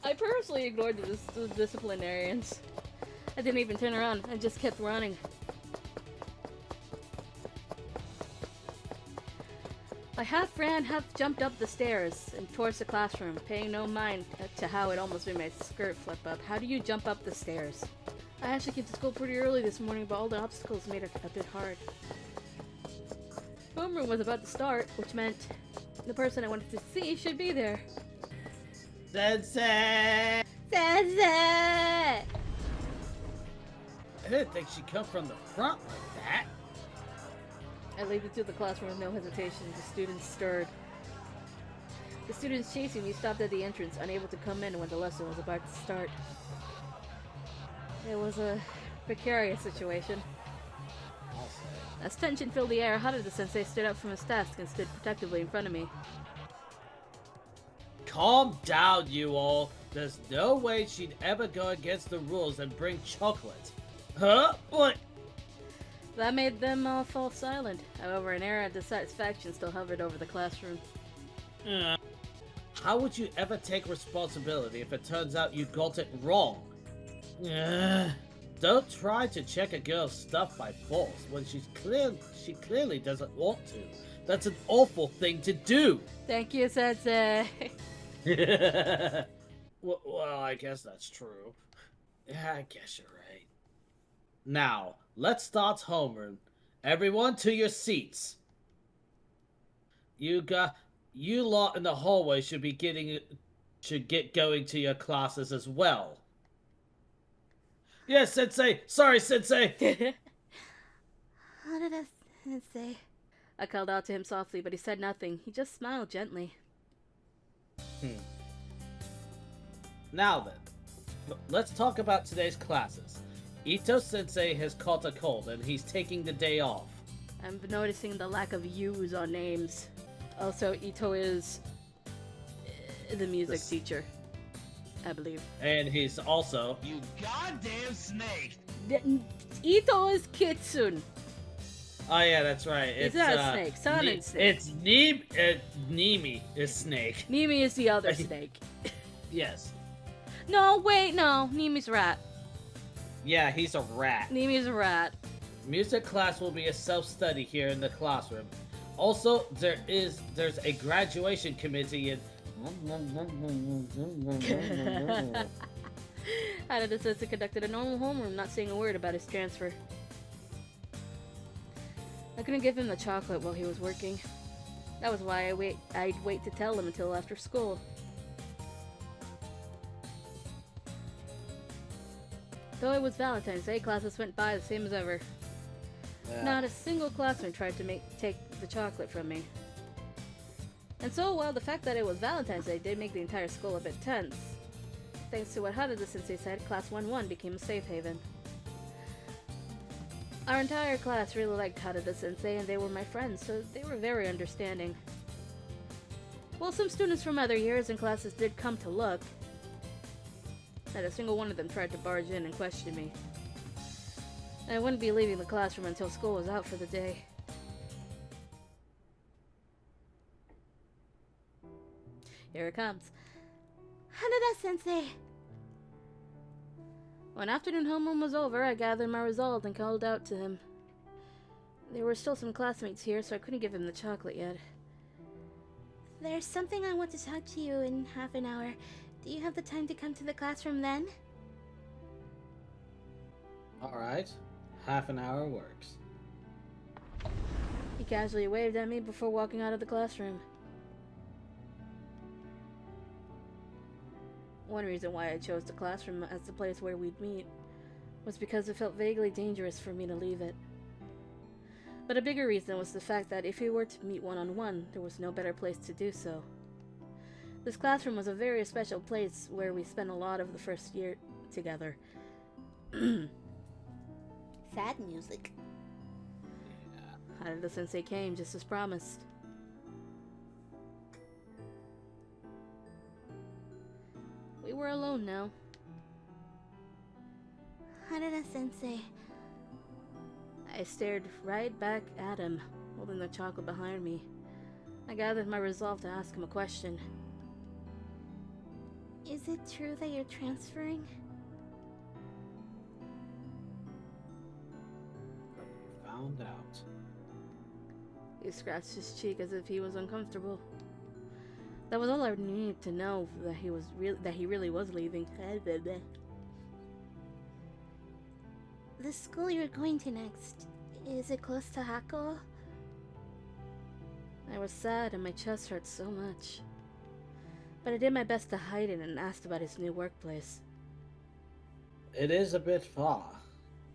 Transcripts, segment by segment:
I purposely ignored the disciplinarians. I didn't even turn around. I just kept running. I half ran, half jumped up the stairs and towards the classroom, paying no mind to how it almost made my skirt flip up. How do you jump up the stairs? I actually came to school pretty early this morning, but all the obstacles made it a bit hard. Homeroom was about to start, which meant the person I wanted to see should be there. Sensei! Sensei! I didn't think she'd come from the front like that. I leaped into the classroom with no hesitation. The students stirred. The students chasing me stopped at the entrance, unable to come in when the lesson was about to start. It was a precarious situation. As tension filled the air, Harada-sensei stood up from his desk and stood protectively in front of me. Calm down, you all. There's no way she'd ever go against the rules and bring chocolate. Huh? What? That made them all fall silent. However, an air of dissatisfaction still hovered over the classroom. How would you ever take responsibility if it turns out you got it wrong? Don't try to check a girl's stuff by force when she clearly doesn't want to. That's an awful thing to do. Thank you, Sensei. Well, I guess that's true. Yeah, I guess you're right. Now, let's start homeroom. Everyone to your seats. You lot in the hallway should get going to your classes as well. Yes, Sensei! Sorry, Sensei! Harada-sensei. I called out to him softly, but he said nothing. He just smiled gently. Now then, let's talk about today's classes. Ito-sensei has caught a cold and he's taking the day off. I'm noticing the lack of U's on names. Also, Ito is the music teacher, I believe. And he's also... You goddamn snake! Ito is Kitsune. Oh yeah, that's right. It's not a snake. Sonnen snake. It's Nimi is snake. Nimi is the other snake. Yes. No, wait, no. Nimi's rat. Yeah, he's a rat. Nimi's a rat. Music class will be a self-study here in the classroom. Also, there's a graduation committee and... Harada-sensei conducted a normal homeroom, not saying a word about his transfer. I couldn't give him the chocolate while he was working. That was why I'd wait to tell him until after school. Though it was Valentine's Day, classes went by the same as ever. Yeah. Not a single classroom tried to take the chocolate from me. And so, while the fact that it was Valentine's Day did make the entire school a bit tense, thanks to what Harada-sensei said, Class 1-1 became a safe haven. Our entire class really liked Harada-sensei and they were my friends, so they were very understanding. While some students from other years and classes did come to look, not a single one of them tried to barge in and question me. I wouldn't be leaving the classroom until school was out for the day. Here it comes. Harada-sensei! When afternoon homeroom was over, I gathered my resolve and called out to him. There were still some classmates here, so I couldn't give him the chocolate yet. There's something I want to talk to you in half an hour. Do you have the time to come to the classroom then? Alright. Half an hour works. He casually waved at me before walking out of the classroom. One reason why I chose the classroom as the place where we'd meet was because it felt vaguely dangerous for me to leave it. But a bigger reason was the fact that if we were to meet one-on-one, there was no better place to do so. This classroom was a very special place where we spent a lot of the first year together. Sad music. Harada-sensei came just as promised. We were alone now. Harada-sensei. I stared right back at him, holding the chocolate behind me. I gathered my resolve to ask him a question. Is it true that you're transferring? Found out. He scratched his cheek as if he was uncomfortable. That was all I needed to know, that he really was leaving. The school you're going to next, is it close to Hakuo? I was sad and my chest hurt so much. But I did my best to hide it and asked about his new workplace. It is a bit far.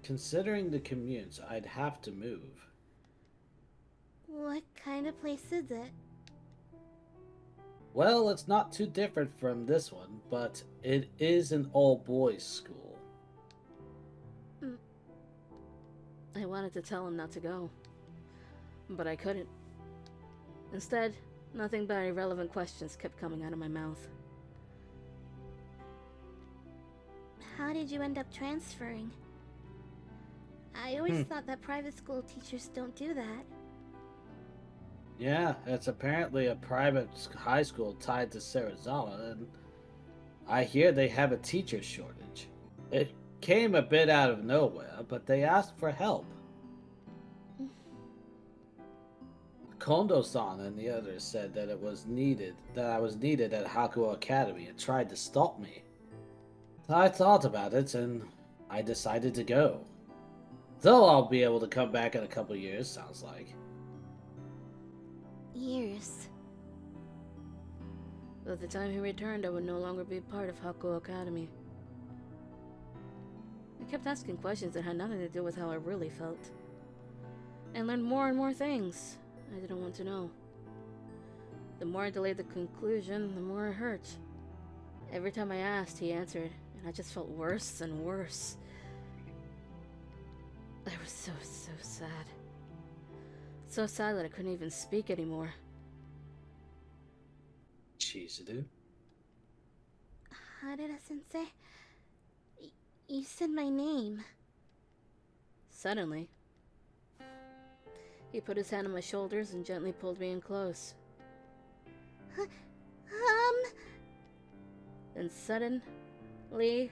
Considering the commute, I'd have to move. What kind of place is it? Well, it's not too different from this one, but it is an all-boys school. I wanted to tell him not to go, but I couldn't. Instead, nothing but irrelevant questions kept coming out of my mouth. How did you end up transferring? I always thought that private school teachers don't do that. Yeah, it's apparently a private high school tied to Sarazawa, and I hear they have a teacher shortage. It came a bit out of nowhere, but they asked for help. Kondo-san and the others said that I was needed at Hakuo Academy and tried to stop me. I thought about it and I decided to go. Though I'll be able to come back in a couple years, sounds like. Years. By the time he returned, I would no longer be part of Hakuo Academy. I kept asking questions that had nothing to do with how I really felt. And learned more and more things I didn't want to know. The more I delayed the conclusion, the more it hurt. Every time I asked, he answered, and I just felt worse and worse. I was so sad. So sad that I couldn't even speak anymore. Chizuru? Harada-sensei? You said my name. Suddenly, he put his hand on my shoulders and gently pulled me in close. Then suddenly,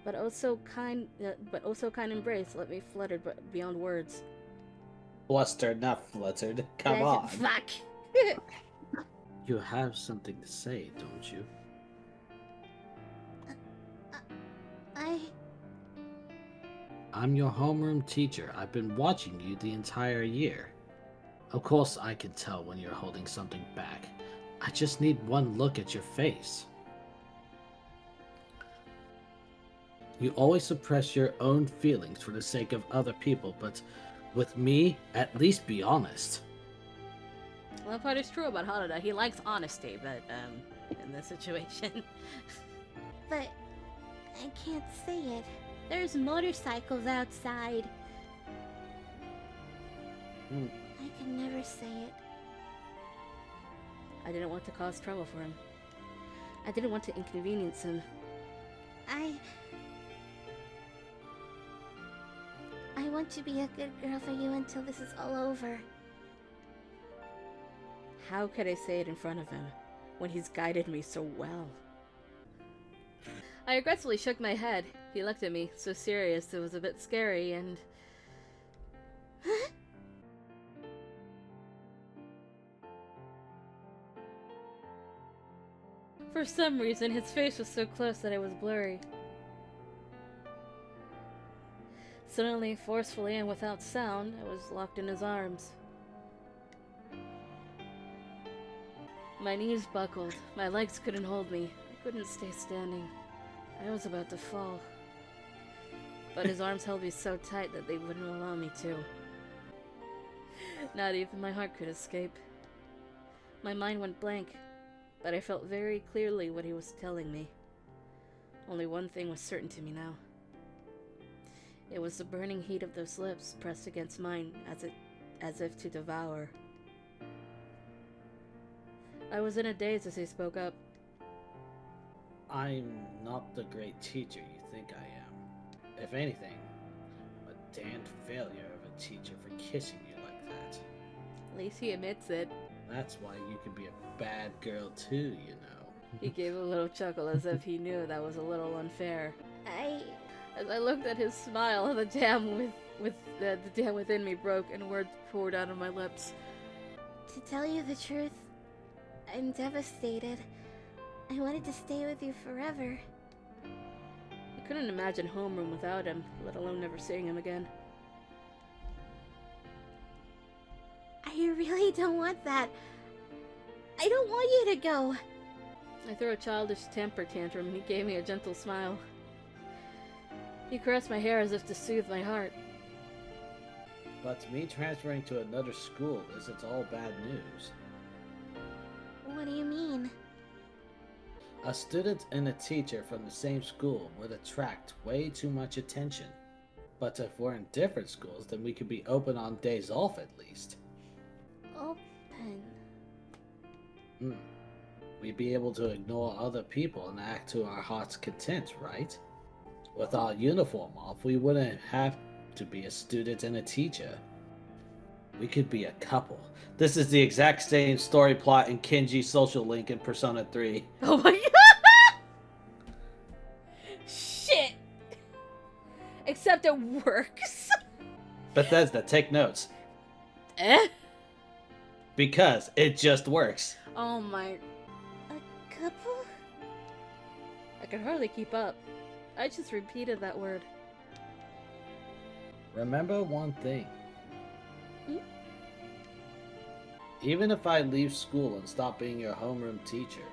but oh so kind embrace let me flutter beyond words. Flustered, not fluttered. Come on. Fuck! You have something to say, don't you? I'm your homeroom teacher. I've been watching you the entire year. Of course I can tell when you're holding something back. I just need one look at your face. You always suppress your own feelings for the sake of other people, but with me, at least be honest. Well, that part is true about Harada. He likes honesty, but, in this situation... But I can't say it. There's motorcycles outside. I can never say it. I didn't want to cause trouble for him. I didn't want to inconvenience him. I want to be a good girl for you until this is all over. How could I say it in front of him when he's guided me so well? I regretfully shook my head. He looked at me, so serious it was a bit scary, and... For some reason, his face was so close that it was blurry. Suddenly, forcefully and without sound, I was locked in his arms. My knees buckled. My legs couldn't hold me. I couldn't stay standing. I was about to fall. But his arms held me so tight that they wouldn't allow me to. Not even my heart could escape. My mind went blank, but I felt very clearly what he was telling me. Only one thing was certain to me now. It was the burning heat of those lips pressed against mine as if to devour. I was in a daze as he spoke up. I'm not the great teacher you think I am. If anything, I'm a damned failure of a teacher for kissing you like that. At least he admits it. That's why you can be a bad girl too, you know. He gave a little chuckle as if he knew that was a little unfair. I... As I looked at his smile, the dam the dam within me broke and words poured out of my lips. To tell you the truth, I'm devastated. I wanted to stay with you forever. I couldn't imagine homeroom without him, let alone never seeing him again. I really don't want that. I don't want you to go. I threw a childish temper tantrum and he gave me a gentle smile. He caressed my hair as if to soothe my heart. But me transferring to another school isn't all bad news. What do you mean? A student and a teacher from the same school would attract way too much attention. But if we're in different schools, then we could be open on days off at least. Open. We'd be able to ignore other people and act to our heart's content, right? With our uniform off, we wouldn't have to be a student and a teacher. We could be a couple. This is the exact same story plot in Kenji's social link in Persona 3. Oh my god! Shit! Except it works. Bethesda, take notes. Eh? Because it just works. Oh my... A couple? I could hardly keep up. I just repeated that word. Remember one thing. Hmm? Even if I leave school and stop being your homeroom teacher,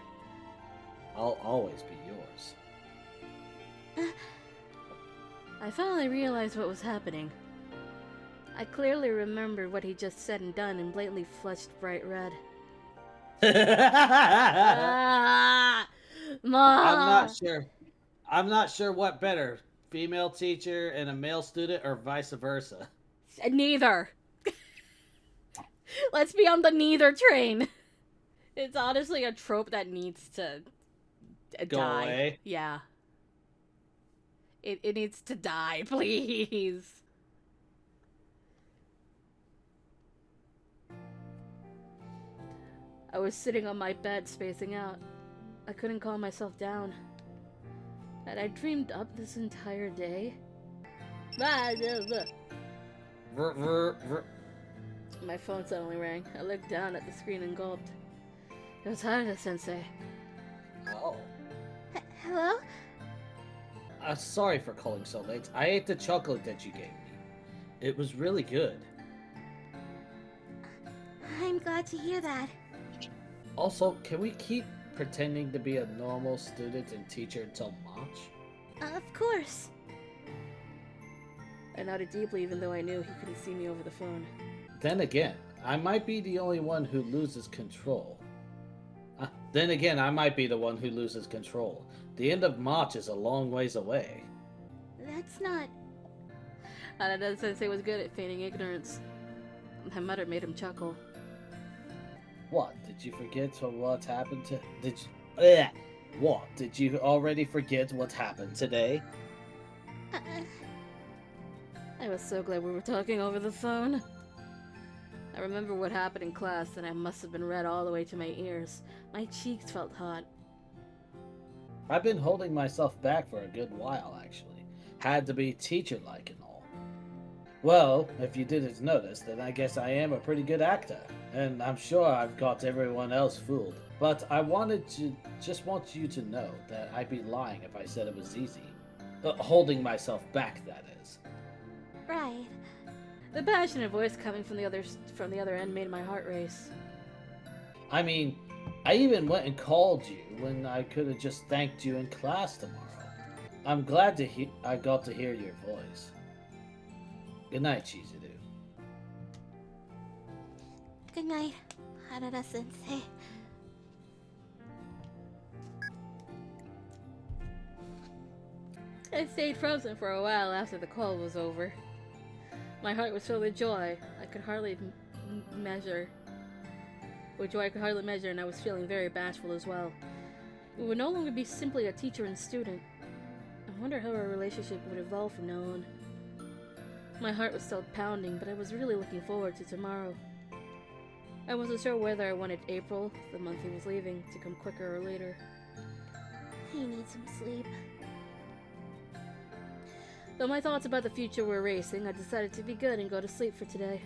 I'll always be yours. I finally realized what was happening. I clearly remembered what he just said and done and blatantly flushed bright red. Ah! Ma! I'm not sure what better, female teacher and a male student or vice versa. Neither. Let's be on the neither train. It's honestly a trope that needs to Go die. away. Yeah. It needs to die, please. I was sitting on my bed, spacing out. I couldn't calm myself down. Had I dreamed up this entire day? My phone suddenly rang. I looked down at the screen and gulped. It was Harada-sensei. Oh. Hello? Sorry for calling so late. I ate the chocolate that you gave me. It was really good. I'm glad to hear that. Also, can we keep pretending to be a normal student and teacher until March? Of course. I nodded deeply even though I knew he couldn't see me over the phone. Then again, I might be the only one who loses control. Then again, I might be the one who loses control. The end of March is a long ways away. That's not... Harada-sensei was good at feigning ignorance. My mother made him chuckle. What? Did you forget what happened to... What? Did you already forget what happened today? I was so glad we were talking over the phone. I remember what happened in class, and I must have been red all the way to my ears. My cheeks felt hot. I've been holding myself back for a good while, actually. Had to be teacher-like and all. Well, if you didn't notice, then I guess I am a pretty good actor. And I'm sure I've got everyone else fooled. But I just want you to know that I'd be lying if I said it was easy. Holding myself back, that is. Right. The passionate voice coming from the other end made my heart race. I mean, I even went and called you when I could have just thanked you in class tomorrow. I'm glad I got to hear your voice. Good night, Chizuru. Good night, Harada-sensei. I stayed frozen for a while after the call was over. My heart was filled with joy. I could hardly measure. With joy I could hardly measure, and I was feeling very bashful as well. We would no longer be simply a teacher and student. I wonder how our relationship would evolve from now on. My heart was still pounding, but I was really looking forward to tomorrow. I wasn't sure whether I wanted April, the month he was leaving, to come quicker or later. He needs some sleep. Though my thoughts about the future were racing, I decided to be good and go to sleep for today.